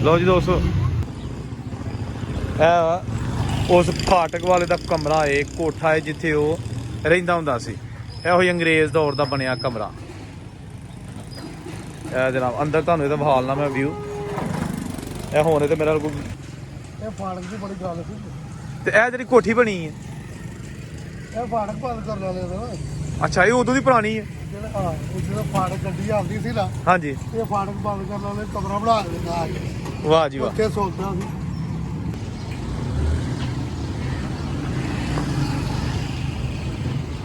लो जी दोस्तों, उस फाटक वाले का कमरा है, कोठा है जिथे वो रहिंदा हुंदा सी। ਇਹੋ ਹੀ अंग्रेज़ दौर का बनया कमरा। जनाब अंदर तुहानूं इहदा विखालना मैं व्यू। होने तो मेरा फाटक की बड़ी गल सी ते जी कोठी बनी है फाटक बंद करने वाले ना। अच्छा, ये उदों की पुरानी है। जो फाटक गड्डी आती सी ना, हाँ जी, ये फाटक बंद करने वाले कमरा बना देना। वाह जी वाह। उत्थे सोचदा सी।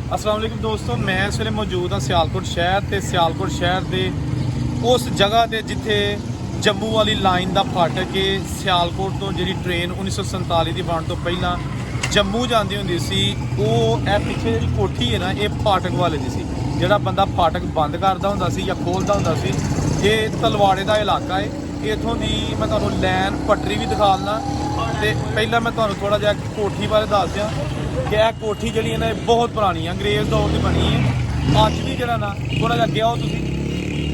अस्सलाम वालेकुम दोस्तों, मैं इस वे मौजूद हाँ सियालकोट शहर ते सियालकोट शहर के उस जगह ते जिथे जम्मू वाली लाइन का फाटक है। सियालकोट तो जी ट्रेन 1947 की वंड तो पहला जम्मू जाती होंदी सी, वो पिछे जी कोठी है ना, ये फाटक वाले की सी। जिहड़ा बंदा फाटक बंद करता होंदा सी या खोलता होंदा सी, ये तलवाड़े का इलाका है। इत्थों की मैं तुहानूं लैन पटरी भी दिखा देना। तो पहला मैं तुहानूं थोड़ा जिहा कोठी बारे दस दियां कि यह कोठी जी है ना बहुत पुरानी है, अंग्रेज़ दौर की बनी है। अज भी जरा ना थोड़ा जहा गया तुम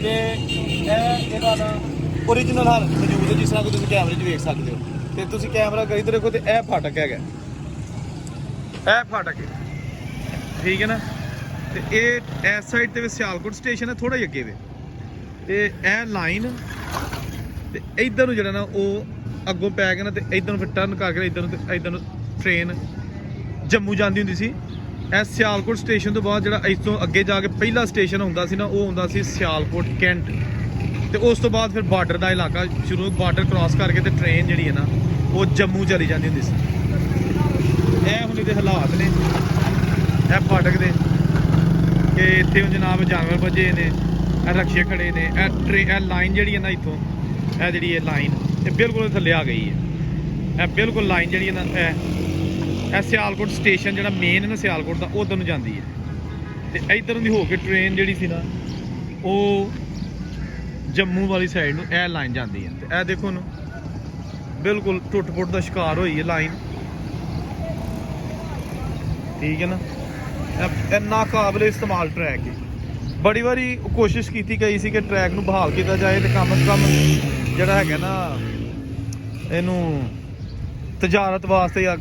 तो ओरिजिनल हाल मौजूद है, जिस तरह तुम कैमरे देख सकते हो। तो तुम कैमरा इधर देखो तो यह फाटक है, यह फाटक है, ठीक है ना। तो ये इस साइड पर सियालकोट स्टेशन है, थोड़ा ही अगे वे तो यह लाइन। तो इधर जो ना वो अगों पै गए ना, तो इधर फिर टर्न करके इधर ट्रेन जम्मू जाती होंदी सी। सियालकोट स्टेशन तो बाद जो इस तो अगे जाके पहला स्टेशन होंदा सी ना, वो होंदा सी सियालकोट कैंट। तो उस तो बाद फिर बार्डर का इलाका शुरू, बार्डर क्रॉस करके तो ट्रेन जी है ना वो जम्मू चली जाती होंदी सी। यह हुण इहदे हालात ने यह फाटक दे कि इत्थे जनाब जानवर भजे ने, रक्शे खड़े ने। यह लाइन जी है ना इतों यह जी लाइन बिल्कुल थल्ले आ गई है। यह बिल्कुल लाइन जी है ना सियालकोट स्टेशन जो मेन है ना सियालकोट का, उधर नूं जाती है। तो इधर दी हो के ट्रेन जी सी ना वो जम्मू वाली साइड में यह लाइन जाती है। तो यह देखो ना बिल्कुल टुट फुट का शिकार हुई है लाइन, ठीक है ना। नाकाबिले इस्तेमाल ट्रैक है। बड़ी बारी कोशिश की गई सी कि ट्रैक नूं बहाल किया जाए, तो कम से कम जिहड़ा है ना इनू तजारत वास्ते या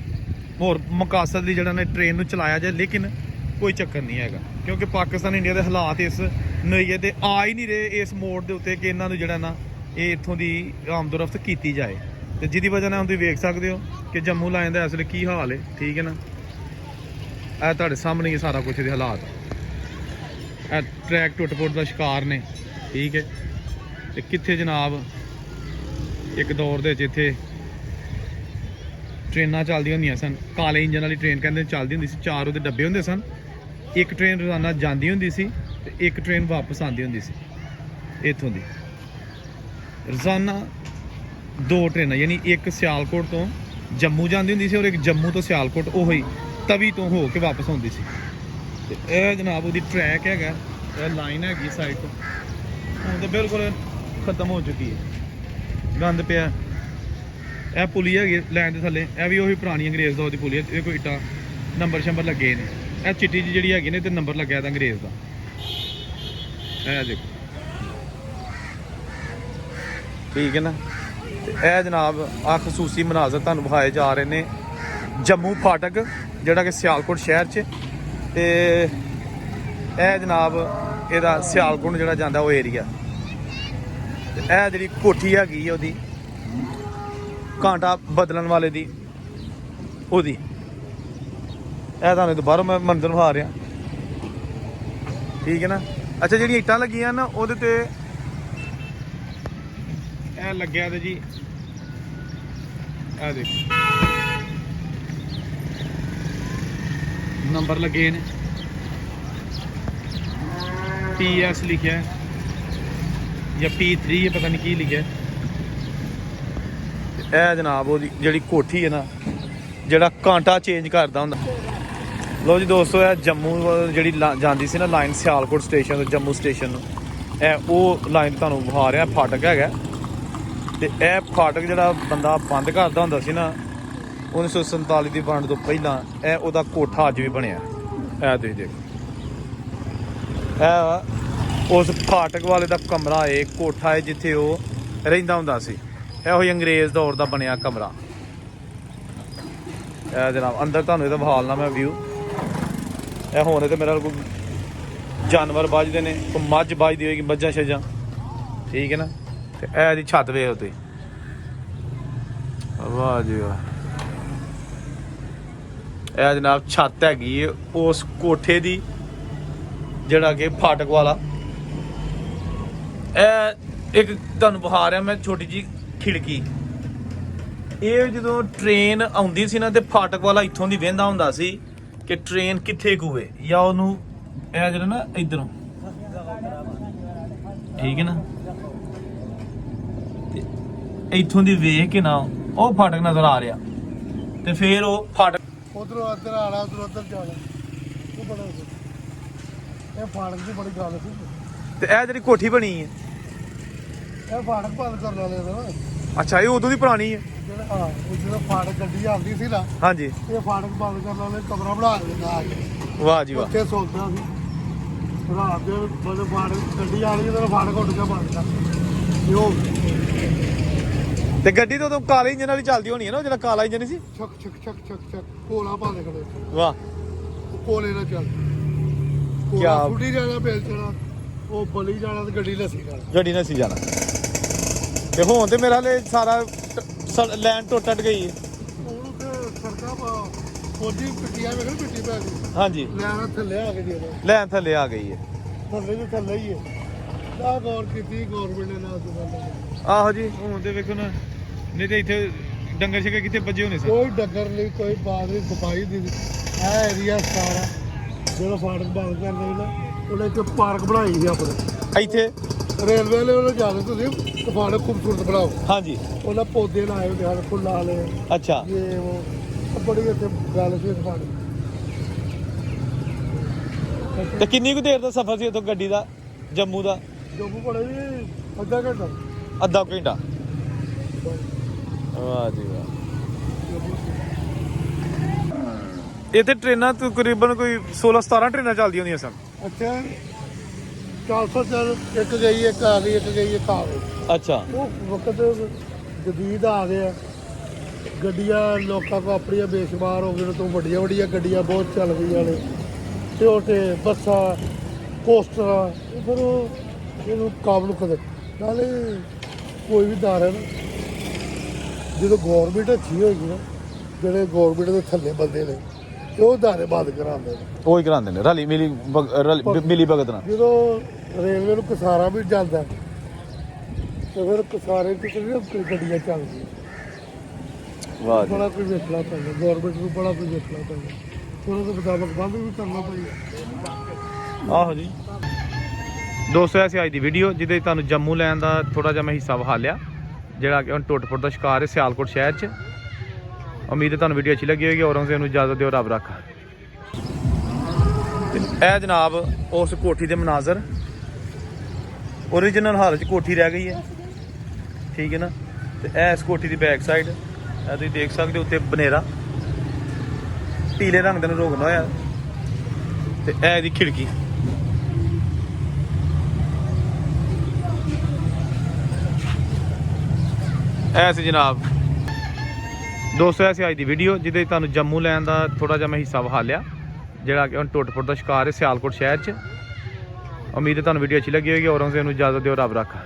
होर मकासद लिए जिहड़ा ने ट्रेन नूं चलाया जाए, लेकिन कोई चक्कर नहीं है क्योंकि पाकिस्तान इंडिया के हालात इस नज़रिए ते आ ही नहीं रहे इस मोड़ के उत्ते कि इन्हों जिहड़ा ना ये इत्थों की आमदोरफ्त की जाए। तो जिहदी वजह नाल तुसीं वेख सकते हो कि जम्मू लाइन का इस वेले की हाल है, ठीक है ना। यह तुहाडे सामने ही सारा कुछ दे हालात, ट्रैक टुट फुट का शिकार ने, ठीक है। तो कित्थे जनाब एक दौर दे इत्थे ट्रेनां चलदियां होंदियां सन, काले इंजन वाली ट्रेन कहते चलती होंदी सी। 4 उहदे डब्बे होंदे सन, एक ट्रेन रोजाना जाती होंदी सी ते एक ट्रेन वापस आती होंदी सी। इत्थों दी रोजाना 2 ट्रेनां, यानी एक सियालकोट तो जम्मू जाती होंदी सी और एक जम्मू तो सियालकोट ओही तवी तो हो के वापस आती सी। ते यह जनाब वो ट्रैक है, लाइन हैगी साइड तो हुण तो बिल्कुल खत्म हो चुकी है, गंद पिया। यह पुली है लैन के थले, यह भी वही पुरानी अंग्रेज़ दौर की पुली है। कोई इटा नंबर शंबर लगे ने, यह चिट्टी जी जी हैगी ने तो नंबर लग्या अंग्रेज़ का। यह देखो, ठीक है ना। यह जनाब आ खसूसी मनाजर तुहानूं विखाए जा रहे हैं जम्मू फाटक जिहड़ा कि सियालकोट शहर च। ते यह जनाब इहदा सियालकोट जिहड़ा जांदा वो एरिया। यह जिहड़ी कोठी हैगी ओहदी कांटा बदलन वाले दी ओहदी, यह तुहानूं दोबारा मैं मंदिर विखा रहा, ठीक है ना। अच्छा, जी इट्टां लगियां ना ओहदे ते यह लग्या ते जी देखो नंबर लगे ने, PS लिखा है या P3 है, पता नहीं की लिखा है। यह जनाब वो जी कोठी है ना जिहड़ा कांटा चेंज करता होंदा। लो जी दोस्तों, यह जम्मू जी जाती सी ना लाइन सियालकोट स्टेशन तो जम्मू स्टेशन वो लाइन तुहानूं विखा रहा फाटक है। तो यह फाटक जिहड़ा बंदा बंद करता होंदा सी ना 1947 की वंड तो पहला, यह उहदा कोठा अज भी बनया। यह तुसीं देखो, उस फाटक वाले का कमरा है, कोठा है जिथे वो रहिंदा हुंदा सी। ਇਹੋ ਹੀ ਅੰਗਰੇਜ਼ ਦੌਰ ਦਾ ਬਣਿਆ ਕਮਰਾ। ਇਹ ਜਨਾਬ ਅੰਦਰ ਤੁਹਾਨੂੰ ਇਹਦਾ ਵਿਖਾਲਣਾ ਮੈਂ ਵਿਊ। ਇਹ ਹੁਣ ਤੇ ਮੇਰਾ ਕੋਈ ਜਾਨਵਰ ਵੱਜਦੇ ਨੇ, ਕੋਈ ਮੱਝ ਵੱਜਦੀ ਹੋਏਗੀ, ਮੱਝਾਂ ਛੱਜਾਂ, ਠੀਕ ਹੈ ਨਾ। ਤੇ ਇਹ ਇਹਦੀ ਛੱਤ ਵੇਖ ਉੱਤੇ, ਵਾਹ ਜੀ ਵਾਹ। ਇਹ ਜਨਾਬ ਛੱਤ ਹੈਗੀ ਹੈ ਉਸ ਕੋਠੇ ਦੀ ਜਿਹੜਾ ਕਿ ਫਾਟਕ ਵਾਲਾ। ਇਹ ਇੱਕ ਤੁਹਾਨੂੰ ਵਿਖਾ ਰਿਹਾ ਮੈਂ ਛੋਟੀ ਜੀ ਖਿੜਕੀ। ਇਹ ਜਦੋਂ ਟ੍ਰੇਨ ਆਉਂਦੀ ਸੀ ਨਾ ਤੇ ਫਾਟਕ ਵਾਲਾ ਇੱਥੋਂ ਦੀ ਵਹਿੰਦਾ ਹੁੰਦਾ ਸੀ ਕਿ ਟ੍ਰੇਨ ਕਿੱਥੇ ਕੂਏ, ਜਾਂ ਉਹਨੂੰ ਇਹ ਜਿਹੜਾ ਨਾ ਇਧਰੋਂ, ਠੀਕ ਹੈ ਨਾ, ਤੇ ਇੱਥੋਂ ਦੀ ਵੇਖ ਕੇ ਨਾ ਉਹ ਫਾਟਕ ਨਜ਼ਰ ਆ ਰਿਹਾ ਤੇ ਫਿਰ ਉਹ ਫਾਟਕ ਉਧਰੋਂ ਇੱਧਰ ਆਣਾ, ਉਧਰੋਂ ਉੱਧਰ ਜਾਣਾ। ਉਹ ਬੜਾ ਇਹ ਫਾਟਕ ਦੀ ਬੜੀ ਗੱਲ ਸੀ। ਤੇ ਇਹ ਜਿਹੜੀ ਕੋਠੀ ਬਣੀ ਹੈ, ਇਹ ਫਾਟਕ ਬੰਦ ਕਰਨ ਵਾਲੇ ਦਾ ਨਾ। ਅੱਛਾ ਇਹ ਉਦੋਂ ਦੀ ਪੁਰਾਣੀ ਹੈ। ਜਿਹੜਾ ਹਾਂ ਉਹ ਜਦੋਂ ਫਾਟਕ ਗੱਡੀ ਆਉਂਦੀ ਸੀ ਨਾ, ਹਾਂਜੀ ਇਹ ਫਾਟਕ ਬੰਦ ਕਰਨ ਵਾਲੇ ਕਮਰਾ ਬਣਾ ਦਿੰਦਾ ਆ ਕੇ। ਵਾਹ ਜੀ ਵਾਹ। ਉੱਥੇ ਸੌਂਦਾ ਸੀ ਰਾਤ ਦੇ ਮਤਲਬ ਫਾਟਕ ਗੱਡੀ ਆ ਗਈ ਤਾਂ ਫਾਟਕ ਉੱਡ ਕੇ ਬੰਦ ਕਰ ਤੇ ਉਹ ਤੇ ਗੱਡੀ ਤਾਂ ਉਦੋਂ ਕਾਲੇ ਇੰਜਨ ਵਾਲੀ ਚੱਲਦੀ ਹੋਣੀ ਹੈ ਨਾ, ਜਿਹੜਾ ਕਾਲਾ ਇੰਜਨ ਸੀ। ਛਕ ਛਕ ਛਕ ਛਕ ਛਕ ਕੋਲਾ ਪਾ ਦੇ ਖੜੇ ਵਾਹ ਕੋਲੇ ਨਾਲ ਚੱਲ ਕਿਆ ਫੁੱਟੀ ਜਾਣਾ ਬੇਲ ਚਣਾ, ਉਹ ਬਲੀ ਜਾਣਾ ਤੇ ਗੱਡੀ ਲੱਸੀ ਜਾਣਾ। ਗੱਡੀ ਨਾਲ ਸੀ ਜਾਣਾ। ਤੇ ਹੁਣ ਤੇ ਮੇਰਾ ਹਲੇ ਸਾਰਾ ਲੈਨ ਟੁੱਟ ਗਈ ਹੈ। ਉਹਨੂੰ ਤੇ ਸੜਕਾਂ ਫੌਜੀ ਪਿੱਟੀਆਂ ਵੇਖ ਪਿੱਟੀ ਪੈ ਗਈ। ਹਾਂਜੀ ਲੈਣ ਥੱਲੇ ਆ ਕੇ ਦੇ ਦੇ ਲੈਨ ਥੱਲੇ ਆ ਗਈ ਹੈ। ਥੱਲੇ ਦੇ ਥੱਲੇ ਹੀ ਹੈ। ਆ ਗੌਰ ਕੀਤੀ ਗੌਰਮੈਂਟ ਨੇ ਨਾ ਦੁਕਾਨਾਂ। ਆਹੋ ਜੀ ਹੁਣ ਤੇ ਵੇਖੋ ਨਾ, ਨਹੀਂ ਤੇ ਇੱਥੇ ਡੰਗਰ ਛਕੇ ਕਿਤੇ ਵੱਜੇ ਹੋਣੇ ਸੀ। ਕੋਈ ਡੰਗਰ ਲਈ ਕੋਈ ਬਾਤ ਨਹੀਂ, ਸਫਾਈ ਦੀ ਇਹ ਏਰੀਆ ਸਾਰਾ ਜਿਹੜਾ ਫਾਟਕ ਬੰਦ ਕਰ ਦੇ ਨਾ, ਉਹਨੇ ਇੱਕ ਪਾਰਕ ਬਣਾਈ ਸੀ ਆਪਣੇ ਇੱਥੇ ਰੇਲਵੇ ਵਾਲੇ ਉਹਨੇ ਜਾ ਕੇ ਤੁਸੀਂ ਫਾਟਕ ਖੂਬਸੂਰਤ ਬਣਾਓ। ਹਾਂਜੀ ਉਹਨਾਂ ਪੌਦੇ ਲਾਏ ਹੁੰਦੇ ਹਨ, ਫੁੱਲ ਵਾਲੇ। ਅੱਛਾ ਇਹ ਉਹ ਬੜੀ ਇੱਥੇ ਗੱਲ ਸੀ ਇਸ ਫਾਟਕ। ਤੇ ਕਿੰਨੀ ਕੁ ਦੇਰ ਦਾ ਸਫ਼ਰ ਸੀ ਇੱਥੋਂ ਗੱਡੀ ਦਾ ਜੰਮੂ ਦਾ? ਜੰਮੂ ਬੜੇ ਜੀ ਅੱਧਾ ਘੰਟਾ। ਅੱਧਾ ਘੰਟਾ। ਵਾਹ ਜੀ ਵਾਹ। ਇੱਥੇ ਟ੍ਰੇਨਾਂ ਤਕਰੀਬਨ ਕੋਈ 16-17 ਟ੍ਰੇਨਾਂ ਚੱਲਦੀਆਂ ਹੁੰਦੀਆਂ ਸਨ। ਅੱਛਾ 400 ਚੱਲ ਇੱਕ ਗਈ ਇੱਕ ਆ ਗਈ, ਇੱਕ ਗਈ ਇੱਕ ਆ ਗਈ। ਅੱਛਾ ਉਹ ਵਕਤ ਜਦੀਦ ਆ ਗਏ ਗੱਡੀਆਂ ਲੋਕਾਂ ਕੋ ਆਪਣੀਆਂ ਬੇਸ਼ੁਮਾਰ ਹੋ ਗਏ ਤੋਂ ਵੱਡੀਆਂ ਵੱਡੀਆਂ ਗੱਡੀਆਂ ਬਹੁਤ ਚੱਲ ਗਈਆਂ ਨੇ ਤੇ ਉਹ ਤੇ ਬੱਸਾਂ ਕੋਸਟਰਾਂ ਇਹ ਫਿਰ ਉਹ ਇਹਨੂੰ ਕਾਬੂ ਕਰੇ। ਨਾਲੇ ਕੋਈ ਵੀ ਦਾਰ ਹੈ ਨਾ, ਜਦੋਂ ਗੌਰਮੈਂਟ ਅੱਛੀ ਹੋਏਗੀ ਨਾ, ਜਿਹੜੇ ਗੌਰਮੈਂਟ ਦੇ ਥੱਲੇ ਬੰਦੇ ਨੇ ਤੇ ਉਹ ਦਾਰੇ ਬੰਦ ਕਰਾਉਂਦੇ ਨੇ, ਉਹ ਹੀ ਕਰਾਉਂਦੇ ਨੇ ਰਲੀ ਮਿਲੀ ਮਿਲੀ ਭਗਤ ਨਾਲ। ਜਦੋਂ ਰੇਲਵੇ ਨੂੰ ਕਿਸਾਰਾ ਵੀ ਜਾਂਦਾ ਤੇ ਫਿਰ ਕਿਸਾਰੇ ਤੇ ਕਿਹੜੀਆਂ ਗੱਡੀਆਂ ਚੱਲਦੀਆਂ। ਵਾਹ ਜੀ ਬੜਾ ਕੁਝ ਵੇਖਣਾ ਪੈਂਦਾ ਗੌਰਮੈਂਟ ਨੂੰ, ਬੜਾ ਕੁਝ ਵੇਖਣਾ ਪੈਂਦਾ। ਉਹਨਾਂ ਦੇ ਮੁਤਾਬਕ ਬੰਦ ਵੀ ਕਰਨਾ ਪਏਗਾ। ਆਹੋ ਜੀ ਦੋਸਤੋ, ਐਸੀ ਅੱਜ ਦੀ ਵੀਡੀਓ ਜਿਹਦੇ ਤੁਹਾਨੂੰ ਜੰਮੂ ਲੈਣ ਦਾ ਥੋੜਾ ਜਿਹਾ ਮੈਂ ਹਿੱਸਾ ਵਿਖਾ ਲਿਆ, ਜਿਹੜਾ ਕਿ ਹੁਣ ਟੁੱਟ-ਫੁੱਟ ਦਾ ਸ਼ਿਕਾਰ ਹੈ ਸਿਆਲਕੋਟ ਸ਼ਹਿਰ 'ਚ। ਉਮੀਦ ਹੈ ਤੁਹਾਨੂੰ ਵੀਡੀਓ ਅੱਛੀ ਲੱਗੀ ਹੋਏਗੀ। ਔਰੰਗਜ਼ੇਬ ਨੂੰ ਇਜਾਜ਼ਤ ਦਿਓ, ਰੱਬ ਰੱਖਾ। ਇਹ ਜਨਾਬ ਉਸ ਕੋਠੀ ਦੇ ਮਨਾਜ਼ਰ, ਓਰੀਜਨਲ ਹਾਲਤ 'ਚ ਕੋਠੀ ਰਹਿ ਗਈ ਹੈ, ਠੀਕ ਹੈ ਨਾ। ਤੇ ਇਹ ਇਸ ਕੋਠੀ ਦੀ ਬੈਕ ਸਾਈਡ ਇਹ ਤੁਸੀਂ ਦੇਖ ਸਕਦੇ ਹੋ, ਉੱਤੇ ਬਨੇਰਾ ਪੀਲੇ ਰੰਗ ਦਾ ਰੋਗਨਾ ਹੋਇਆ ਤੇ ਇਹ ਇਹਦੀ ਖਿੜਕੀ। ਐਸੀ ਜਨਾਬ ਦੋਸਤੋ, ਐਸੀ ਅੱਜ ਦੀ ਵੀਡੀਓ ਜਿਹਦੇ ਤੁਹਾਨੂੰ ਜੰਮੂ ਲੈਣ ਦਾ ਥੋੜਾ ਜਿਹਾ ਮੈਂ ਹਿੱਸਾ ਵਿਖਾ ਲਿਆ, ਜਿਹੜਾ ਕਿ ਹੁਣ ਟੁੱਟ-ਫੁੱਟ ਦਾ ਸ਼ਿਕਾਰ ਹੈ ਸਿਆਲਕੋਟ ਸ਼ਹਿਰ 'ਚ। ਉਮੀਦ ਹੈ ਤੁਹਾਨੂੰ ਵੀਡੀਓ ਅੱਛੀ ਲੱਗੀ ਹੋਏਗੀ। ਔਰੰਗਜ਼ੇਬ ਨੂੰ ਇਜਾਜ਼ਤ ਦਿਓ, ਰੱਬ ਰੱਖਾ।